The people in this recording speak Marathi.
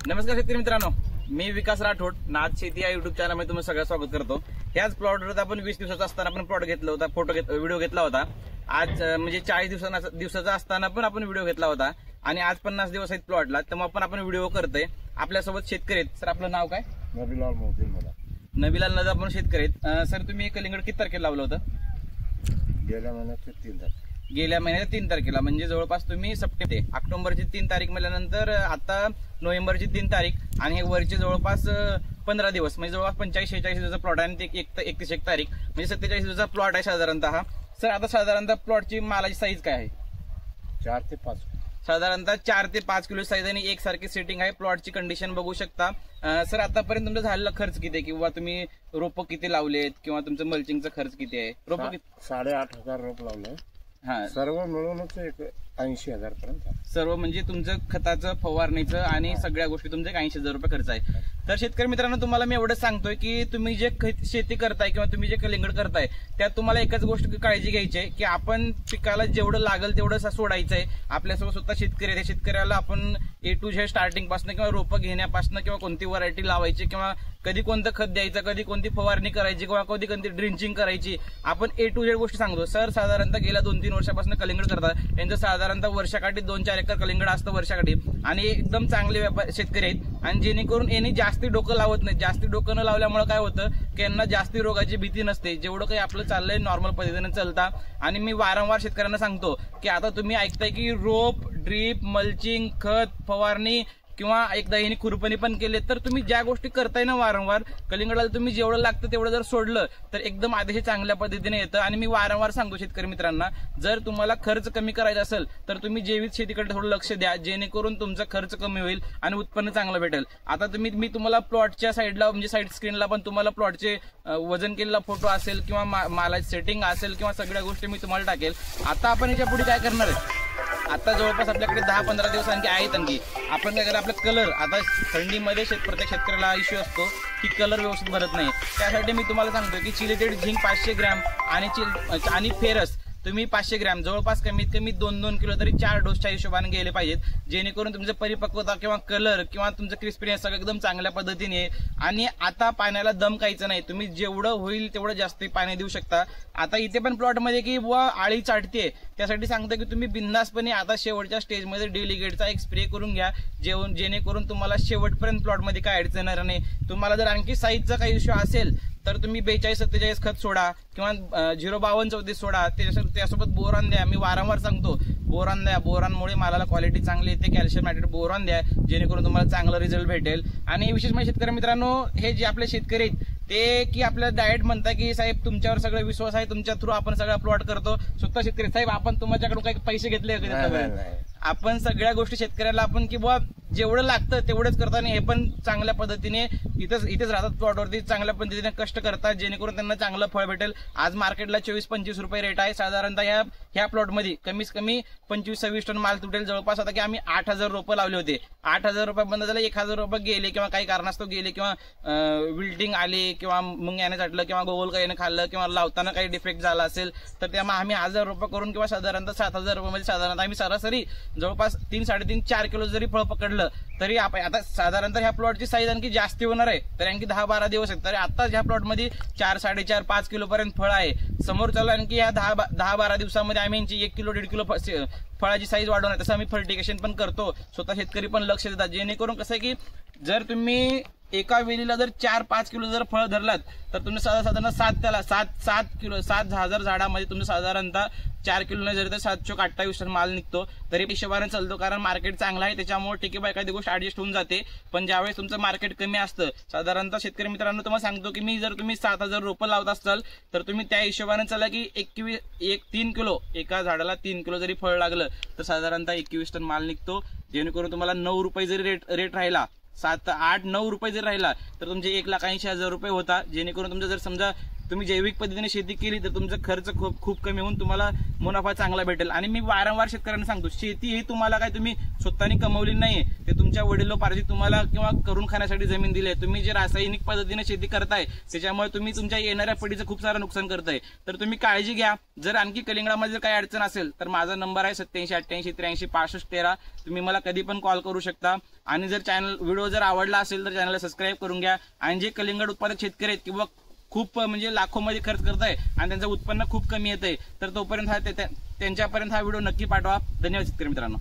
नमस्कार शेतकरी मित्रांनो, मी विकास राठोड, नाद शेती या युट्यूब चॅनल मध्ये तुम्ही सगळं स्वागत करतो। ह्याच प्लॉटवर आपण 20 दिवसाचा असताना आपण प्लॉट घेतला होता, व्हिडिओ घेतला होता। आज म्हणजे 40 दिवसाचा असताना पण आपण व्हिडिओ घेतला होता आणि आज 50 दिवस आहेत प्लॉटला, तेव्हा पण आपण व्हिडिओ करतोय। आपल्यासोबत शेतकरी आहेत। सर आपलं नाव काय? नबीलाल मोहसिन मला। नबीलाल नजा आपण शेतकरी आहेत। सर तुम्ही कलिंगड किती तारखेला लावलं होतं? गेल्या महिन्याच्या 3 तारखेला। गेल्या महिन्याच्या 3 तारखेला, म्हणजे जवळपास तुम्ही सप्टेंबर ऑक्टोबरची 3 तारीख म्हणल्यानंतर आता नोव्हेंबरची 3 तारीख आणि हे वरचे जवळपास 15 दिवस म्हणजे जवळपास 45-46 दिवसाचा प्लॉट आहे आणि 31 तारीख म्हणजे 47 दिवसाचा प्लॉट आहे साधारणतः। सर आता साधारणतः प्लॉटची मालाची साईज काय आहे? 4 ते 5 साधारणतः 4 ते 5 किलो साईज आणि एकसारखी सेटिंग आहे। प्लॉटची कंडिशन बघू शकता। सर आतापर्यंत तुमचा झालेला खर्च किती आहे किंवा तुम्ही रोप किती लावलेत किंवा तुमचं मल्चिंगचा खर्च किती आहे? रोप 8,500 रोप लावले। हा, सर्व मिळूनच 80,000 पर्यंत। सर्व म्हणजे तुमचं खताचं, फवारणीचं आणि सगळ्या गोष्टी तुमचे 80,000 रुपये खर्च आहे। तर शेतकरी मित्रांनो, तुम्हाला मी एवढंच सांगतोय की तुम्ही जे शेती करताय किंवा तुम्ही जे कलिंगड करताय त्यात तुम्हाला एकच गोष्ट काळजी घ्यायची आहे की आपण पिकाला जेवढं लागेल तेवढं सोडायचं आहे। आपल्यासोबत स्वतः शेतकरी आहे, शेतकऱ्याला आपण A to Z स्टार्टिंग पासून किंवा रोपं घेण्यापासून किंवा कोणती व्हरायटी लावायची किंवा कधी कोणतं खत द्यायचं, कधी कोणती फवारणी करायची किंवा कधी कोणती ड्रिंचिंग करायची, आपण A to Z गोष्टी सांगतो। सर साधारणतः गेल्या 2-3 वर्षापासून कलिंगड करतात, यांचं साधारणतः वर्षाकाठी 2-4 एकर कलिंगड असतं वर्षाकाठी आणि एकदम चांगले शेतकरी आहेत आणि जेणेकरून यांनी जास्ती डोकं लावत नाही। जास्ती डोकं न लावल्यामुळे काय होतं की यांना जास्ती रोगाची भीती नसते, जेवढं काही आपलं चाललंय नॉर्मल पद्धतीने चालता। आणि मी वारंवार शेतकऱ्यांना सांगतो की आता तुम्ही ऐकताय की रोप, ड्रीप, मल्चिंग, खत, फवारणी किंवा एकदा यांनी खुरपणी पण केले, तर तुम्ही ज्या गोष्टी करताय ना वारंवार कलिंगडाला तुम्ही जेवढं लागतं तेवढं जर सोडलं तर एकदम अतिशय चांगल्या पद्धतीने येतं। आणि मी वारंवार सांगतो शेतकरी मित्रांना, जर तुम्हाला खर्च कमी करायचा असेल तर तुम्ही जैविक शेतीकडे थोडं लक्ष द्या, जेणेकरून तुमचा खर्च कमी होईल आणि उत्पन्न चांगलं भेटेल। आता मी तुम्हाला प्लॉटच्या साईडला म्हणजे साईड स्क्रीनला पण तुम्हाला प्लॉटचे वजन केलेला फोटो असेल किंवा मालाची सेटिंग असेल किंवा सगळ्या गोष्टी मी तुम्हाला टाकेल। आता आपण याच्या पुढे काय करणार आहे? आता जवळपास आपल्याकडे 10-15 दिवस आणखी आहेत। आणखी आपण काय करा, आपलं कलर आता थंडीमध्ये प्रत्येक शेतकऱ्याला इश्यू असतो की कलर व्यवस्थित भरत नाही, त्यासाठी मी तुम्हाला सांगतो की चिलेटेड झिंक 500 ग्रॅम आणि फेरस तुम्ही 500 ग्रॅम जवळपास कमीत कमी 2-2 किलो तरी 4 डोसच्या हिशोबाने गेले पाहिजेत, जेणेकरून तुमचं परिपक्वता किंवा कलर किंवा तुमचं क्रिस्पीनेस सगळं एकदम चांगल्या पद्धतीने। आणि आता पाण्याला दम कायचं नाही, तुम्ही जेवढं होईल तेवढं जास्त पाणी देऊ शकता। आता इथे पण प्लॉटमध्ये की बुवा आळी चाटते, त्यासाठी सांगतो की तुम्ही बिंदासपणे आता शेवटच्या स्टेजमध्ये डेलिगेटचा एक स्प्रे करून घ्या, जेणेकरून तुम्हाला शेवटपर्यंत प्लॉटमध्ये काय अडचण येणार नाही। तुम्हाला जर आणखी साईजचा काही इश्यू असेल तर तुम्ही 42-47 खत सोडा किंवा 052-34 सोडा, त्यासोबत बोरॉन द्या। मी वारंवार सांगतो बोरॉन द्या, बोरॉनमुळे मालाला क्वालिटी चांगली येते। कॅल्शियम नायट्रेट बोरॉन द्या, जेणेकरून तुम्हाला चांगला रिझल्ट भेटेल। आणि विशेष म्हणजे शेतकरी मित्रांनो, हे जे आपले शेतकरी आहेत ते की आपल्या डायरेक्ट म्हणता की साहेब तुमच्यावर सगळं विश्वास आहे, तुमच्या थ्रू आपण सगळा प्लॉट करतो। स्वतः शेतकरी साहेब आपण तुमच्याकडून काही पैसे घेतले? आपण सगळ्या गोष्टी शेतकऱ्याला आपण की बुवा जेवढं लागतं तेवढंच करतात आणि हे पण चांगल्या पद्धतीने इथेच राहतात प्लॉटवरती, चांगल्या पद्धतीने कष्ट करतात, जेणेकरून त्यांना चांगलं फळ भेटेल। आज मार्केटला 24-25 रुपये रेट आहे साधारणतः ह्या प्लॉटमध्ये कमीत कमी 25-26 टन माल तुटेल जवळपास। आता की आम्ही 8,000 रुपये लावले होते, 8,000 रुपये बंद झाले, 1,000 रुपये गेले किंवा काही कारणास्तव गेले किंवा विल्टिंग आली किंवा मुंग याने चाटलं किंवा गोगल काही खाल्लं किंवा लावताना काही डिफेक्ट झाला असेल तर त्यामुळे आम्ही 1,000 रुपये करून किंवा साधारणतः 7,000 रुपये साधारणतः आम्ही सरासरी जवळपास 3-3.5-4 किलो जरी फळ पकडलं तरी आपण आता साधारणतः ह्या प्लॉटची साईज आणखी जास्ती होणार आहे, तर आणखी 10-12 दिवस आहेत, तरी आता ह्या प्लॉटमध्ये 4-4.5-5 किलो पर्यंत फळ आहे। समोर चालू आणखी ह्या 10-12 दिवसामध्ये आम्ही यांची 1 किलो 1.5 किलो फळाची साईज वाढवणार, तसं आम्ही फर्टिगेशन पण करतो। स्वतः शेतकरी पण लक्ष देतात, जेणेकरून कसं आहे की जर तुम्ही एका वेळीला जर 4-5 किलो जर फळ धरलात तर तुम्ही साधारण 7,000 झाडामध्ये तुम्ही साधारणतः 4 किलो नाही जरी तर 728 टन माल निघतो, तरी हिशोबाने चालतो, कारण मार्केट चांगलं आहे त्याच्यामुळे ठीक आहे एखादी गोष्ट ऍडजस्ट होऊन जाते। पण ज्यावेळेस तुमचं मार्केट कमी असतं साधारणतः शेतकरी मित्रांनो, तुम्हाला सांगतो की मी जर तुम्ही 7,000 रोपं लावत असाल तर तुम्ही त्या हिशोबाने चला की 3 किलो एका झाडाला 3 किलो जरी फळ लागलं तर साधारणतः 21 टन माल निघतो, जेणेकरून तुम्हाला 9 रुपये जरी रेट राहिला, 7-8-9 रुपये जर राहिला तर तुमचे 1,80,000 रुपये होता, जेणेकरून तुमचं जर समजा तुम्ही जैविक पद्धतीने शेती केली तर तुमचा खर्च खूप कमी होऊन तुम्हाला मुनाफा चांगला भेटेल। आणि मी वारंवार शेतकऱ्यांना सांगतो, शेती ही तुम्हाला काय तुम्ही स्वतःने कमवली नाहीये, ते तुमच्या वडिलोपार्जित तुम्हाला किंवा करून खाण्यासाठी जमीन दिली आहे। तुम्ही जे रासायनिक पद्धतीने शेती करताय त्याच्यामुळे तुम्ही तुमच्या येणाऱ्या पिढीचं खूप सारं नुकसान करताय। तर तुम्ही काळजी घ्या। जर आणखी कलिंगडामध्ये जर काही अडचण असेल तर माझा नंबर आहे 8788836513। तुम्ही मला कधी पण कॉल करू शकता। आणि जर व्हिडिओ जर आवडला असेल तर चॅनलला सबस्क्राईब करून घ्या। आणि जे कलिंगड उत्पादक शेतकरी आहेत किंवा खूप म्हणजे लाखोमध्ये खर्च करताय आणि त्यांचं उत्पन्न खूप कमी येतंय, तर तोपर्यंत त्यांच्यापर्यंत हा व्हिडिओ नक्की पाठवा। धन्यवाद शेतकरी मित्रांनो।